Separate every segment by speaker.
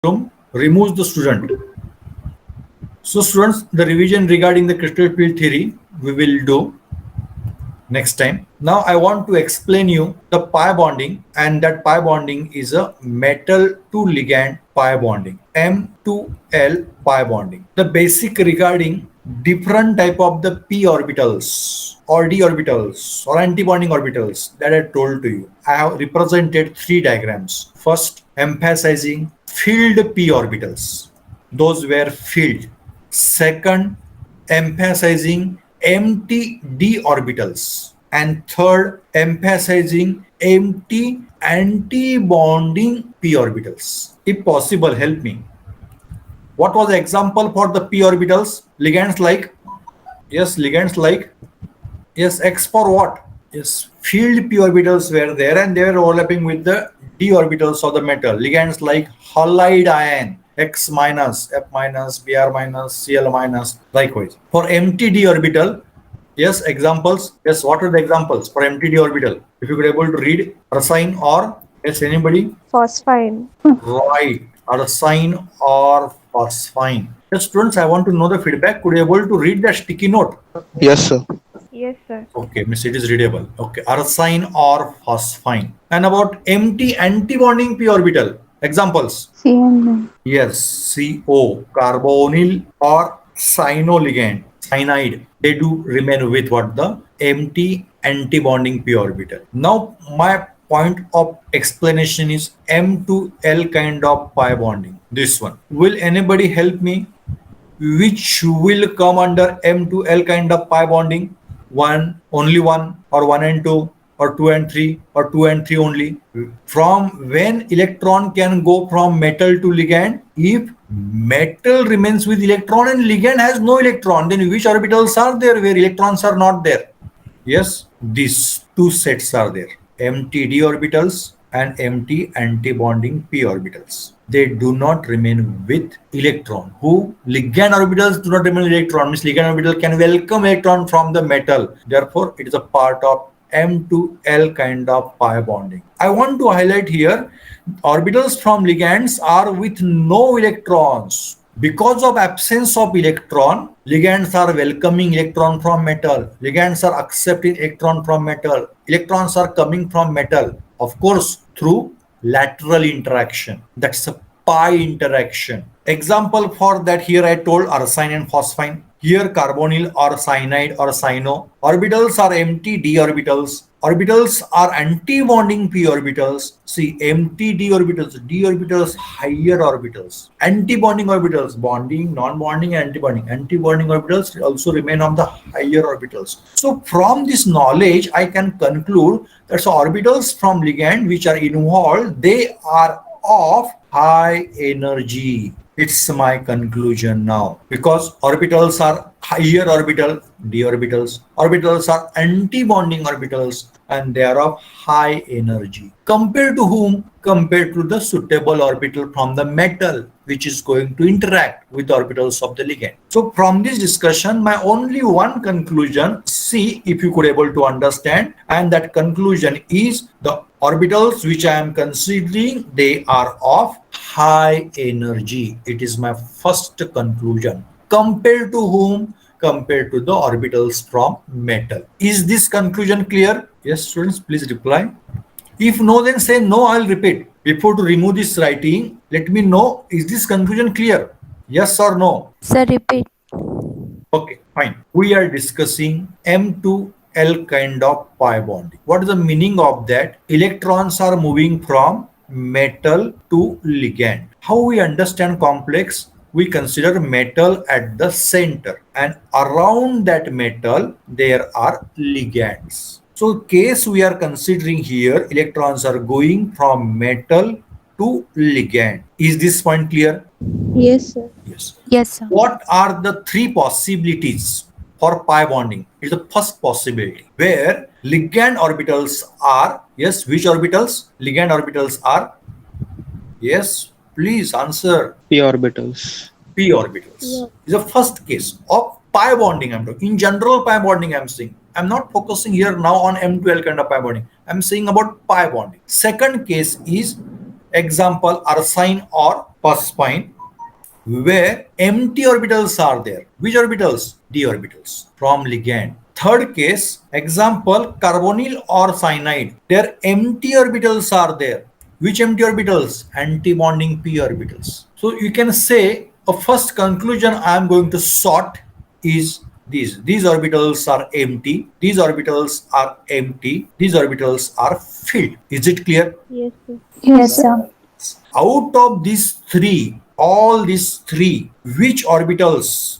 Speaker 1: room, removes the student. So students, the revision regarding the crystal field theory we will do next time. Now I want to explain you the pi bonding, and that pi bonding is a metal to ligand pi bonding, M2L pi bonding. The basic regarding different type of the p orbitals or d orbitals or anti-bonding orbitals that I told to you. I have represented three diagrams. First, emphasizing filled p orbitals. Those were filled. Second, emphasizing empty d orbitals, and third, emphasizing empty anti-bonding p orbitals. If possible, help me. What was the example for the p orbitals? Ligands like, yes, ligands like, yes, X for what? Yes, field p orbitals were there and they were overlapping with the d orbitals of the metal. Ligands like halide ion, X minus, F minus, Br minus, Cl minus, likewise. For empty d orbital, yes, examples. Yes, what are the examples for empty d orbital? If you could able to read arsine or, yes, anybody?
Speaker 2: Phosphine.
Speaker 1: Right, arsine or phosphine. Yes, students, I want to know the feedback. Could you able to read the sticky note?
Speaker 3: Yes, sir.
Speaker 2: Yes, sir.
Speaker 1: Okay, miss, it is readable. Okay, arsine or phosphine. And about empty antibonding p orbital. Examples.
Speaker 2: CN.
Speaker 1: Yes, CO, carbonyl or cyanoligand, cyanide. They do remain with what? The empty antibonding p orbital. Now, my point of explanation is M to L kind of pi bonding. This one. Will anybody help me? Which will come under M to L kind of pi bonding? One, only one, or one and two, or two and three, or two and three only. From when electron can go from metal to ligand? If metal remains with electron and ligand has no electron, then which orbitals are there where electrons are not there? Yes, these two sets are there. Empty d orbitals and empty antibonding p orbitals. They do not remain with electron. Who? Ligand orbitals do not remain with electron. Means ligand orbital can welcome electron from the metal. Therefore, it is a part of M to L kind of pi bonding. I want to highlight here, orbitals from ligands are with no electrons. Because of absence of electron, ligands are welcoming electron from metal. Ligands are accepting electron from metal. Electrons are coming from metal. Of course, through lateral interaction. That's a pi interaction. Example for that here I told arsine and phosphine. Here carbonyl or cyanide or cyano. Orbitals are empty d orbitals. Orbitals are anti-bonding p orbitals. See, empty d orbitals, higher orbitals. Anti-bonding orbitals, bonding, non-bonding, anti-bonding. Anti-bonding orbitals also remain on the higher orbitals. So from this knowledge, I can conclude that so orbitals from ligand which are involved, they are of high energy. It's my conclusion now, because orbitals are higher orbital, d orbitals. Orbitals are anti-bonding orbitals and they are of high energy. Compared to whom? Compared to the suitable orbital from the metal, which is going to interact with the orbitals of the ligand. So from this discussion, my only one conclusion, see if you could able to understand, and that conclusion is the orbitals which I am considering, they are of high energy. It is my first conclusion. Compared to whom? Compared to the orbitals from metal. Is this conclusion clear? Yes, students, please reply. If no, then say no, I'll repeat. Before to remove this writing, let me know, is this conclusion clear? Yes or no?
Speaker 4: Sir, repeat.
Speaker 1: Okay, fine. We are discussing M2L kind of pi bonding. What is the meaning of that? Electrons are moving from metal to ligand. How we understand complex? We consider metal at the center, and around that metal there are ligands. So case we are considering here, electrons are going from metal to ligand. Is this point clear?
Speaker 2: Yes, sir.
Speaker 1: Yes.
Speaker 4: Yes, sir.
Speaker 1: What are the three possibilities for pi bonding? It's the first possibility where ligand orbitals are, yes, which orbitals? Ligand orbitals are, yes, please answer.
Speaker 3: P orbitals.
Speaker 1: P orbitals.
Speaker 2: Yeah.
Speaker 1: Is the first case of pi bonding. I'm talking in general pi bonding. I'm saying I'm not focusing here now on M2L kind of pi bonding. I'm saying about pi bonding. Second case is Example, arsine or phosphine, where empty orbitals are there. Which orbitals? D orbitals from ligand. Third case, example, carbonyl or cyanide. Their empty orbitals are there. Which empty orbitals? Anti-bonding p orbitals. So you can say a first conclusion I am going to sort is these. These orbitals are empty. These orbitals are empty. These orbitals are filled. Is it clear?
Speaker 2: Yes, sir.
Speaker 4: Yes, sir.
Speaker 1: Out of these three, all these three, which orbitals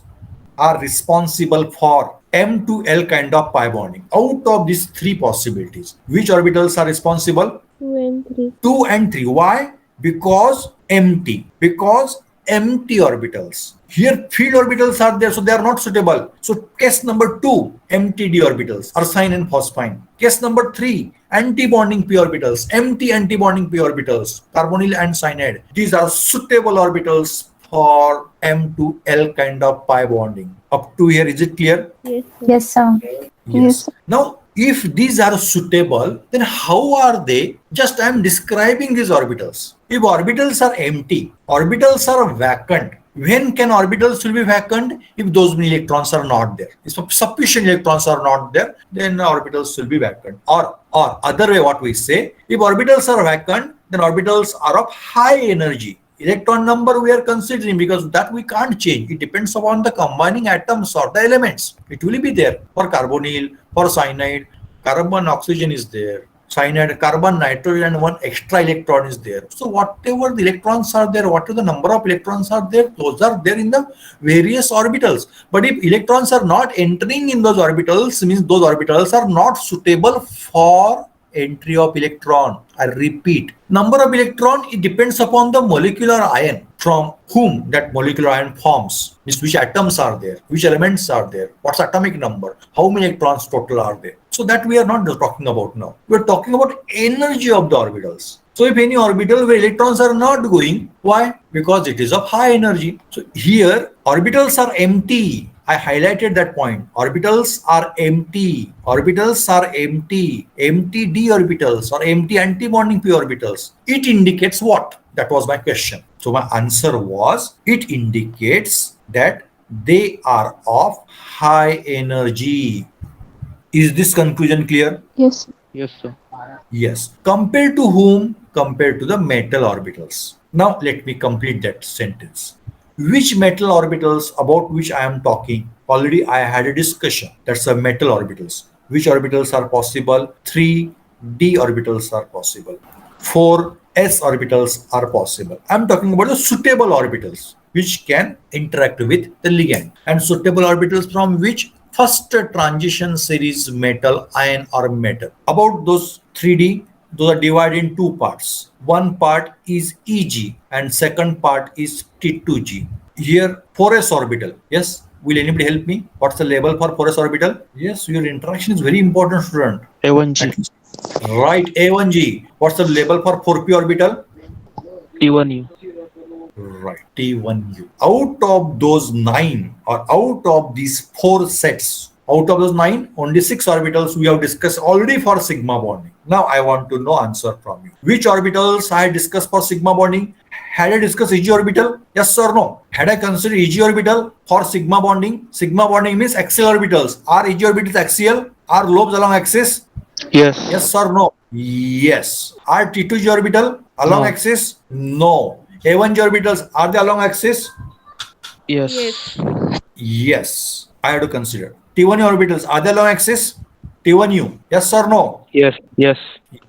Speaker 1: are responsible for M to L kind of pi bonding? Out of these three possibilities, which orbitals are responsible?
Speaker 2: 2 and 3.
Speaker 1: 2 and 3. Why? Because empty. Because empty orbitals. Here field orbitals are there, so they are not suitable. So case number 2, empty d orbitals, arsine and phosphine. Case number 3, anti-bonding p orbitals, empty anti-bonding p orbitals, carbonyl and cyanide. These are suitable orbitals for M to L kind of pi bonding. Up to here, is it clear?
Speaker 2: Yes, sir.
Speaker 4: Yes, sir.
Speaker 2: Yes.
Speaker 1: Now, if these are suitable, then how are they? Just I am describing these orbitals. If orbitals are empty, orbitals are vacant. When can orbitals will be vacant? If those many electrons are not there. If sufficient electrons are not there, then orbitals will be vacant. Or other way, what we say, if orbitals are vacant, then orbitals are of high energy. Electron number we are considering, because that we can't change. It depends upon the combining atoms or the elements. It will be there. For carbonyl, for cyanide, carbon oxygen is there. Cyanide, carbon, nitrogen, and one extra electron is there. So whatever the electrons are there, whatever the number of electrons are there, those are there in the various orbitals. But if electrons are not entering in those orbitals, means those orbitals are not suitable for entry of electron. I repeat, number of electron, it depends upon the molecular ion from whom that molecular ion forms, means which atoms are there, which elements are there, what's atomic number, how many electrons total are there. So that we are not talking about now. We're talking about energy of the orbitals. So if any orbital where electrons are not going, why? Because it is of high energy. So here orbitals are empty. I highlighted that point. Orbitals are empty. Orbitals are empty. Empty d orbitals or empty anti-bonding p orbitals. It indicates what? That was my question. So my answer was, it indicates that they are of high energy. Is this conclusion clear?
Speaker 2: Yes, sir.
Speaker 3: Yes, sir.
Speaker 1: Yes. Compared to whom? Compared to the metal orbitals. Now let me complete that sentence. Which metal orbitals about which I am talking? Already I had a discussion. That's the metal orbitals. Which orbitals are possible? 3 d orbitals are possible. 4 s orbitals are possible. I'm talking about the suitable orbitals which can interact with the ligand, and suitable orbitals from which first transition series metal, ion or metal. About those 3D, those are divided in two parts. One part is Eg and second part is T2G. Here 4s orbital. Yes, will anybody help me? What's the label for 4s orbital? Yes, your interaction is very important, student.
Speaker 3: A1G.
Speaker 1: Right, A1G. What's the label for 4p orbital?
Speaker 3: T1U.
Speaker 1: Right, T1U. Out of those 9 or out of these 4 sets, out of those 9, only 6 orbitals we have discussed already for sigma bonding. Now I want to know answer from you. Which orbitals I discussed for sigma bonding? Had I discussed Eg orbital? Yes or no? Had I considered Eg orbital for sigma bonding? Sigma bonding means axial orbitals. Are Eg orbitals axial? Are lobes along axis?
Speaker 3: Yes.
Speaker 1: Yes or no? Yes. Are T2G orbital along
Speaker 3: No.
Speaker 1: axis? No. A1G orbitals, are they along axis?
Speaker 3: Yes.
Speaker 2: Yes.
Speaker 1: Yes. I have to consider. T1 orbitals, are they along axis? T1U, yes or no?
Speaker 3: Yes. Yes.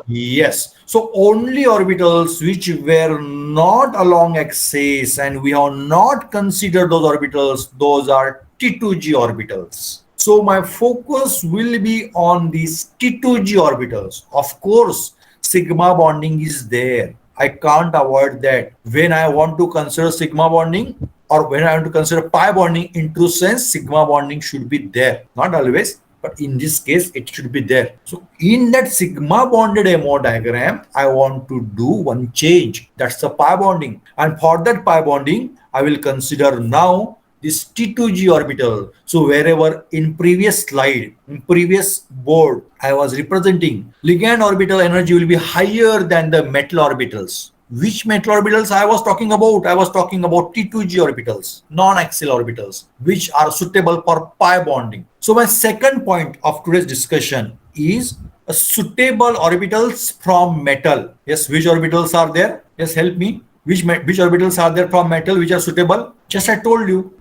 Speaker 1: Yes. So only orbitals which were not along axis and we have not considered those orbitals, those are T2G orbitals. So my focus will be on these T2G orbitals. Of course, sigma bonding is there. I can't avoid that. When I want to consider sigma bonding or when I want to consider pi bonding, in true sense, sigma bonding should be there. Not always, but in this case, it should be there. So in that sigma bonded MO diagram, I want to do one change. That's the pi bonding. And for that pi bonding, I will consider now this T2G orbital. So wherever in previous slide, in previous board, I was representing ligand orbital energy will be higher than the metal orbitals. Which metal orbitals I was talking about? I was talking about T2G orbitals, non-axial orbitals, which are suitable for pi bonding. So my second point of today's discussion is a suitable orbitals from metal. Yes, which orbitals are there? Yes, help me. Which orbitals are there from metal which are suitable? Just I told you.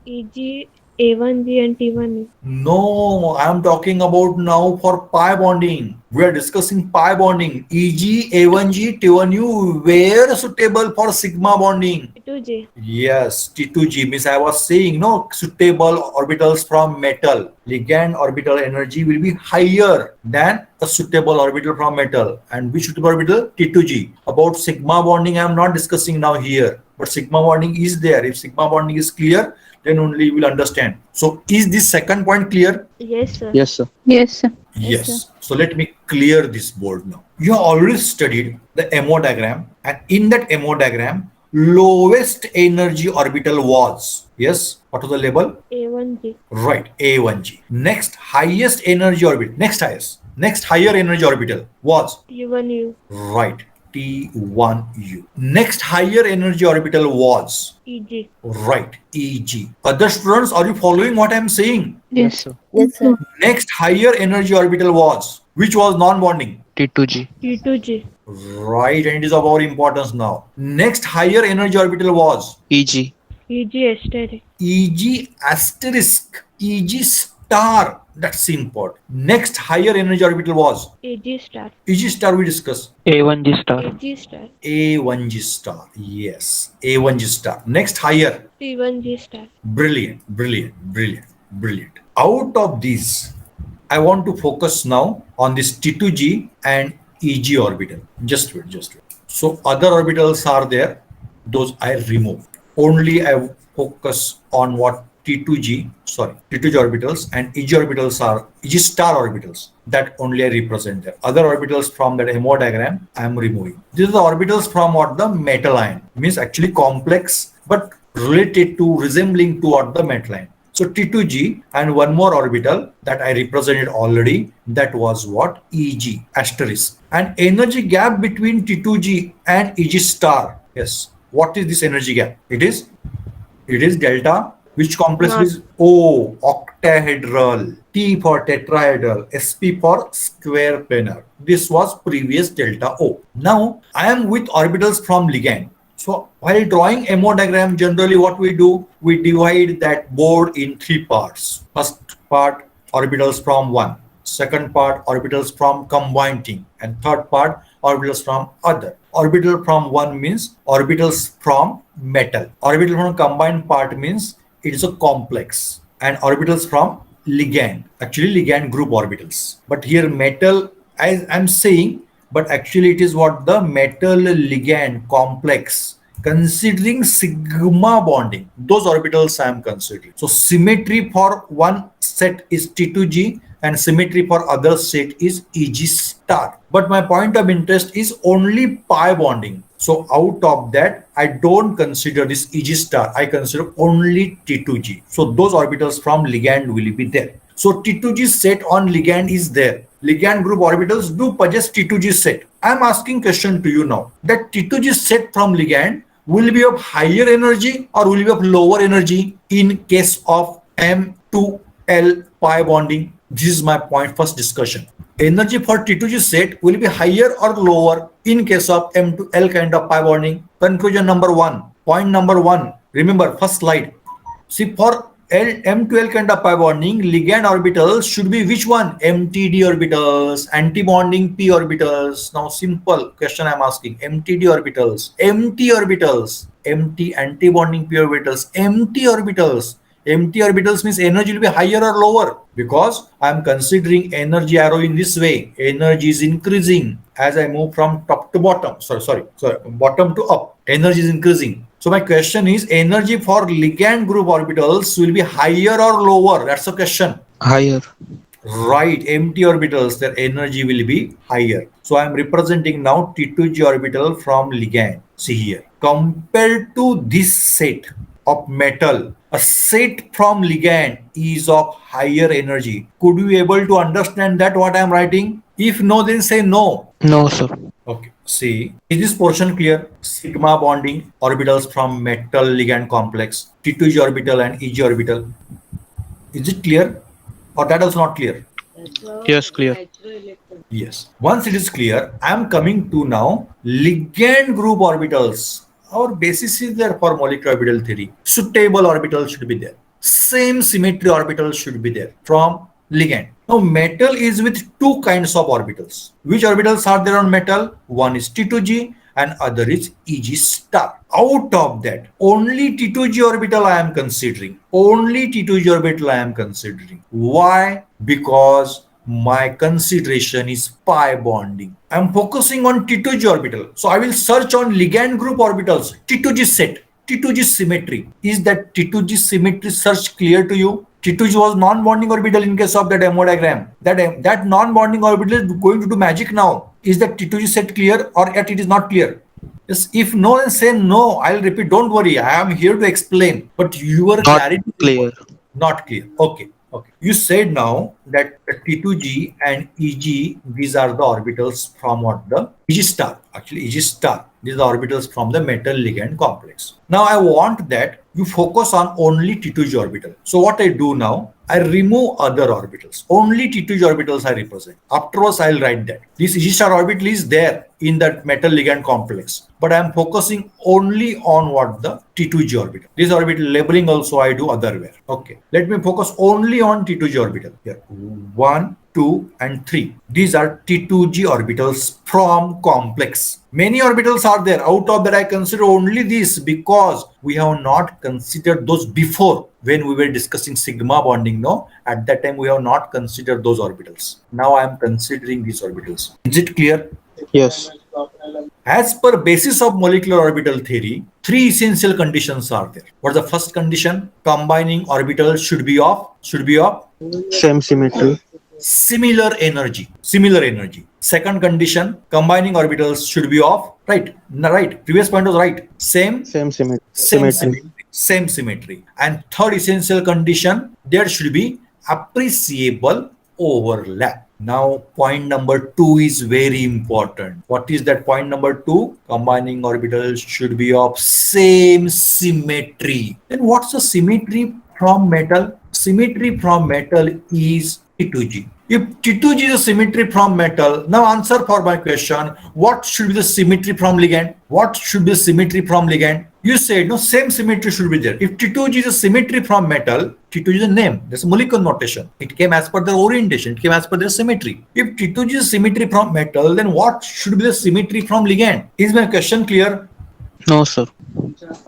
Speaker 2: EG, A1G and T1E.
Speaker 1: No, I am talking about now for pi bonding. We are discussing pi bonding. EG, A1G, T1U were suitable for sigma bonding.
Speaker 2: T2G.
Speaker 1: Yes, T2G means I was saying no suitable orbitals from metal. Ligand orbital energy will be higher than a suitable orbital from metal. And which suitable orbital? T2G. About sigma bonding I am not discussing now here. But sigma bonding is there. If sigma bonding is clear, then only you will understand. So is this second point clear?
Speaker 2: Yes, sir.
Speaker 3: Yes, sir.
Speaker 2: Yes, sir.
Speaker 1: Yes. So let me clear this board now. You have already studied the MO diagram, and in that MO diagram, lowest energy orbital was, yes, what was the label?
Speaker 2: A1G.
Speaker 1: Right, A1G. Next highest energy orbit, next higher energy orbital was,
Speaker 2: T1U.
Speaker 1: right, T1U. Next higher energy orbital was,
Speaker 2: EG.
Speaker 1: right, EG. Other students, are you following what I am saying?
Speaker 3: Yes, sir.
Speaker 2: Yes, sir.
Speaker 1: Next higher energy orbital was, which was non-bonding?
Speaker 3: T2G.
Speaker 2: T2G.
Speaker 1: Right, and it is of our importance now. Next higher energy orbital was
Speaker 3: EG.
Speaker 2: EG asterisk.
Speaker 1: EG asterisk, EG star. That's important. Next higher energy orbital was
Speaker 2: AG star.
Speaker 1: EG star. We discuss
Speaker 3: A1G star.
Speaker 2: AG star.
Speaker 1: A1G star. Yes, A1G star. Next higher.
Speaker 2: T1G star.
Speaker 1: Brilliant, brilliant, brilliant, brilliant. Out of these, I want to focus now on this T2G and EG orbital. Just wait, just wait. So other orbitals are there. Those I removed. Only I focus on what T2G orbitals and EG orbitals are, EG star orbitals. That only I represent there. Other orbitals from that MO diagram I am removing. These are the orbitals from what the metal ion. Means actually complex but related to resembling toward the metal ion. So T2G and one more orbital that I represented already, that was what? EG asterisk. And energy gap between T2G and EG star. Yes. What is this energy gap? It is delta. Which complex
Speaker 2: Not.
Speaker 1: is O, octahedral, T for tetrahedral, SP for square planar. This was previous delta O. Now I am with orbitals from ligand. So while drawing MO diagram, generally what we do, we divide that board in three parts. First part, orbitals from one. Second part, orbitals from combined thing. And third part, orbitals from other. Orbital from one means orbitals from metal. Orbital from combined part means it is a complex. And orbitals from ligand, actually ligand group orbitals. But here metal, as I'm saying, but actually it is what the metal ligand complex considering sigma bonding. Those orbitals I am considering. So symmetry for one set is T2G and symmetry for other set is EG star. But my point of interest is only pi bonding. So out of that, I don't consider this EG star. I consider only T2G. So those orbitals from ligand will be there. So T2G set on ligand is there. Ligand group orbitals do possess T2G set. I am asking question to you now that T2G set from ligand will be of higher energy or will be of lower energy in case of M2L pi bonding. This is my point first discussion. Energy for T2G set will be higher or lower in case of M2L kind of pi bonding. Conclusion number one. Point number one. Remember first slide. See for M2L kind of pi bonding, ligand orbitals should be which one? MTD orbitals, anti-bonding p orbitals. Now simple question I'm asking. MTD orbitals, empty orbitals, empty anti-bonding p orbitals, empty orbitals. Empty orbitals means energy will be higher or lower because I'm considering energy arrow in this way. Energy is increasing as I move from top to bottom. Sorry, bottom to up. Energy is increasing. So my question is energy for ligand group orbitals will be higher or lower? That's the question.
Speaker 3: Higher.
Speaker 1: Right, empty orbitals, their energy will be higher. So I am representing now T2G orbital from ligand. See here. Compared to this set of metal, a set from ligand is of higher energy. Could you able to understand that what I am writing? If no, then say no.
Speaker 3: No, sir.
Speaker 1: Okay. See, is this portion clear? Sigma bonding orbitals from metal ligand complex, T2G orbital and EG orbital. Is it clear? Or that is not clear?
Speaker 3: Yes, clear.
Speaker 1: Yes. Once it is clear, I am coming to now ligand group orbitals. Our basis is there for molecular orbital theory. Suitable orbitals should be there. Same symmetry orbitals should be there from ligand. Now metal is with two kinds of orbitals. Which orbitals are there on metal? One is T2G and other is EG star. Out of that, only T2G orbital I am considering. Only T2G orbital I am considering. Why? Because my consideration is pi bonding. I am focusing on T2G orbital. So I will search on ligand group orbitals, T2G set, T2G symmetry. Is that T2G symmetry search clear to you? T2G was non-bonding orbital in case of that MO diagram. That non-bonding orbital is going to do magic now. Is that T2G set clear or yet it is not clear? Yes, if no, then say no. I'll repeat. Don't worry. I am here to explain. But your
Speaker 3: Not
Speaker 1: clarity
Speaker 3: clear.
Speaker 1: not clear. Okay. Okay. You said now that T2G and EG, these are the orbitals from what the EG star. Actually, EG star. These are the orbitals from the metal ligand complex. Now I want that you focus on only T2G orbital. So what I do now, I remove other orbitals. Only T2G orbitals I represent. Afterwards, I'll write that. This EG star orbital is there in that metal ligand complex. But I'm focusing only on what the T2G orbital. This orbital labeling also I do otherwhere. Okay. Let me focus only on T2G orbital. Here. 1, 2, and 3. These are T2G orbitals from complex. Many orbitals are there. Out of that, I consider only these because we have not considered those before when we were discussing sigma bonding. No, at that time we have not considered those orbitals. Now I am considering these orbitals. Is it clear?
Speaker 3: Yes.
Speaker 1: As per basis of molecular orbital theory, three essential conditions are there. What's the first condition? Combining orbitals should be of
Speaker 3: Same symmetry.
Speaker 1: similar energy. Similar energy. Second condition, combining orbitals should be of right. Right. Previous point was right. Same
Speaker 3: Same symmetry.
Speaker 1: same symmetry. And third essential condition, there should be appreciable overlap. Now, point number 2 is very important. What is that point number 2? Combining orbitals should be of same symmetry. Then what's the symmetry from metal? Symmetry from metal is T2G. If T2G is a symmetry from metal, now answer for my question, what should be the symmetry from ligand? What should be the symmetry from ligand? You said no, same symmetry should be there. If T2G is a symmetry from metal, T2G is a name. That's a molecular notation. It came as per their orientation. It came as per their symmetry. If T2G is a symmetry from metal, then what should be the symmetry from ligand? Is my question clear?
Speaker 3: No, sir.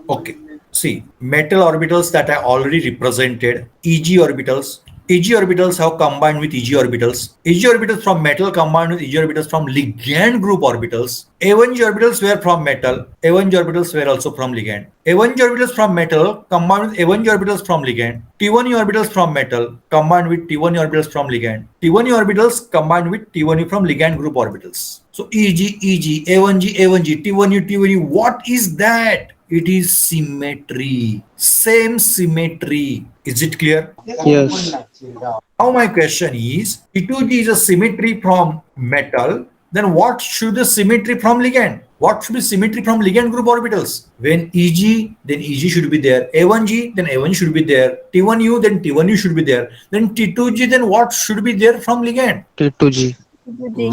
Speaker 1: Okay. See, metal orbitals that I already represented, EG orbitals. EG orbitals have combined with EG orbitals. EG orbitals from metal combined with EG orbitals from ligand group orbitals. A1G orbitals were from metal. A1G orbitals were also from ligand. A1G orbitals from metal combined with A1G orbitals from ligand. T1U orbitals from metal combined with T1U orbitals from ligand. T1U orbitals combined with T1U from ligand group orbitals. So EG, A1G, A1G, T1U, T1U. What is that? It is symmetry. Same symmetry. Is it clear?
Speaker 3: Yes.
Speaker 1: Now my question is, T2G is a symmetry from metal, then what should the symmetry from ligand? What should be symmetry from ligand group orbitals? When EG, then EG should be there. A1G, then A1 should be there. T1U, then T1U should be there. Then T2G, then what should be there from ligand?
Speaker 3: T2G.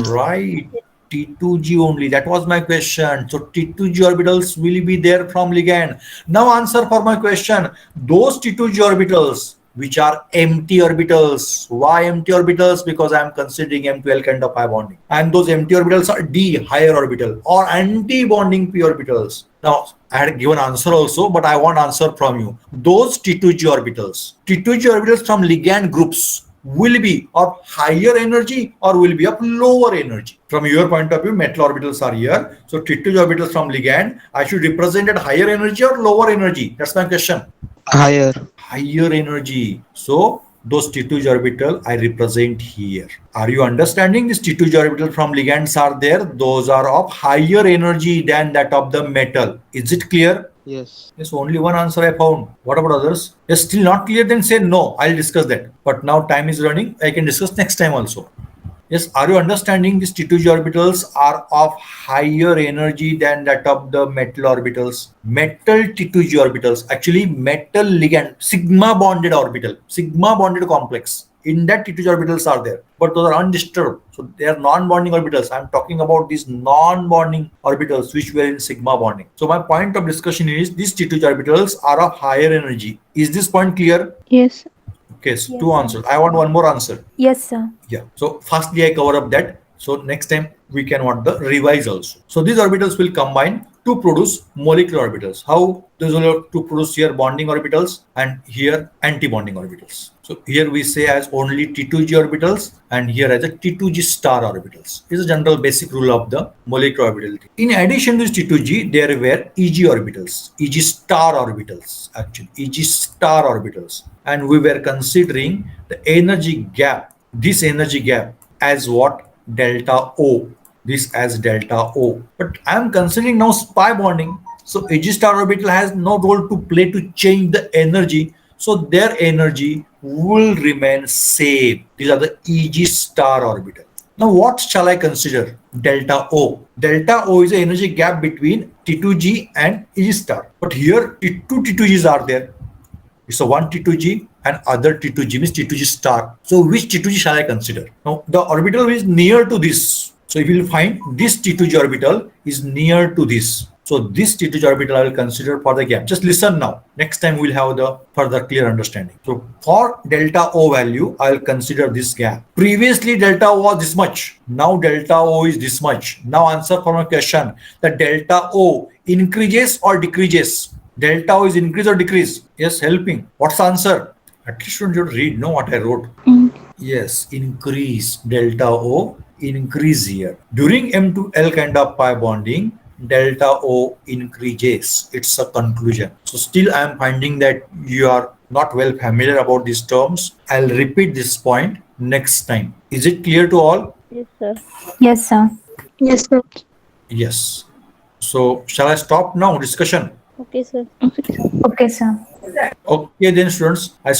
Speaker 1: Right. T2G only. That was my question. So T2G orbitals will be there from ligand. Now answer for my question. Those T2G orbitals which are empty orbitals. Why empty orbitals? Because I am considering M12 kind of pi bonding. And those empty orbitals are D, higher orbital, or anti-bonding p orbitals. Now, I had given answer also, but I want answer from you. Those T2G orbitals from ligand groups will be of higher energy or will be of lower energy. From your point of view, metal orbitals are here. So T2G orbitals from ligand, I should represent at higher energy or lower energy? That's my question.
Speaker 3: Higher.
Speaker 1: Higher energy. So those T2G orbital I represent here. Are you understanding? This T2G orbital from ligands are there. Those are of higher energy than that of the metal. Is it clear?
Speaker 3: Yes.
Speaker 1: Yes, only one answer I found. What about others? Yes, still not clear, then say no. I'll discuss that. But now time is running. I can discuss next time also. Yes, are you understanding these T2G orbitals are of higher energy than that of the metal orbitals? Metal T2G orbitals, actually metal ligand, sigma bonded orbital, sigma bonded complex. In that T2G orbitals are there, but those are undisturbed. So they are non-bonding orbitals. I'm talking about these non-bonding orbitals which were in sigma bonding. So my point of discussion is these T2G orbitals are of higher energy. Is this point clear?
Speaker 2: Yes.
Speaker 1: Okay, so
Speaker 4: Yes,
Speaker 1: two
Speaker 4: sir.
Speaker 1: answers. I want one more answer.
Speaker 4: Yes, sir.
Speaker 1: Yeah. So firstly, I cover up that. So next time we can want the revise also. So these orbitals will combine to produce molecular orbitals. How? Those will have to produce here bonding orbitals and here anti-bonding orbitals. So here we say as only T2G orbitals and here as a T2G star orbitals. This is a general basic rule of the molecular orbitality. In addition to this T2G, there were EG orbitals, EG star orbitals actually, EG star orbitals. And we were considering the energy gap, this energy gap as what? Delta O, this as delta O. But I am considering now pi bonding. So EG star orbital has no role to play to change the energy. So their energy will remain same. These are the EG star orbital. Now what shall I consider? Delta O. Delta O is the energy gap between T2G and EG star. But here two T2Gs are there. It's a one T2G and other T2G means T2G star. So which T2G shall I consider? Now the orbital is near to this. So you will find this T2G orbital is near to this. So this T2G orbital I will consider for the gap. Just listen now. Next time we'll have the further clear understanding. So for delta O value, I will consider this gap. Previously delta O was this much. Now delta O is this much. Now answer for my question. The delta O increases or decreases? Delta O is increase or decrease? Yes, helping. What's the answer? At least you should read, know what I wrote. Yes, increase. Delta O increase here. During M2L kind of pi bonding, delta O increases. It's a conclusion. So still I am finding that you are not well familiar about these terms. I'll repeat this point next time. Is it clear to all?
Speaker 2: Yes, sir.
Speaker 4: Yes, sir.
Speaker 2: Yes, sir.
Speaker 1: Yes. So shall I stop now discussion?
Speaker 2: Okay, sir.
Speaker 4: Okay, sir.
Speaker 1: Okay then students, I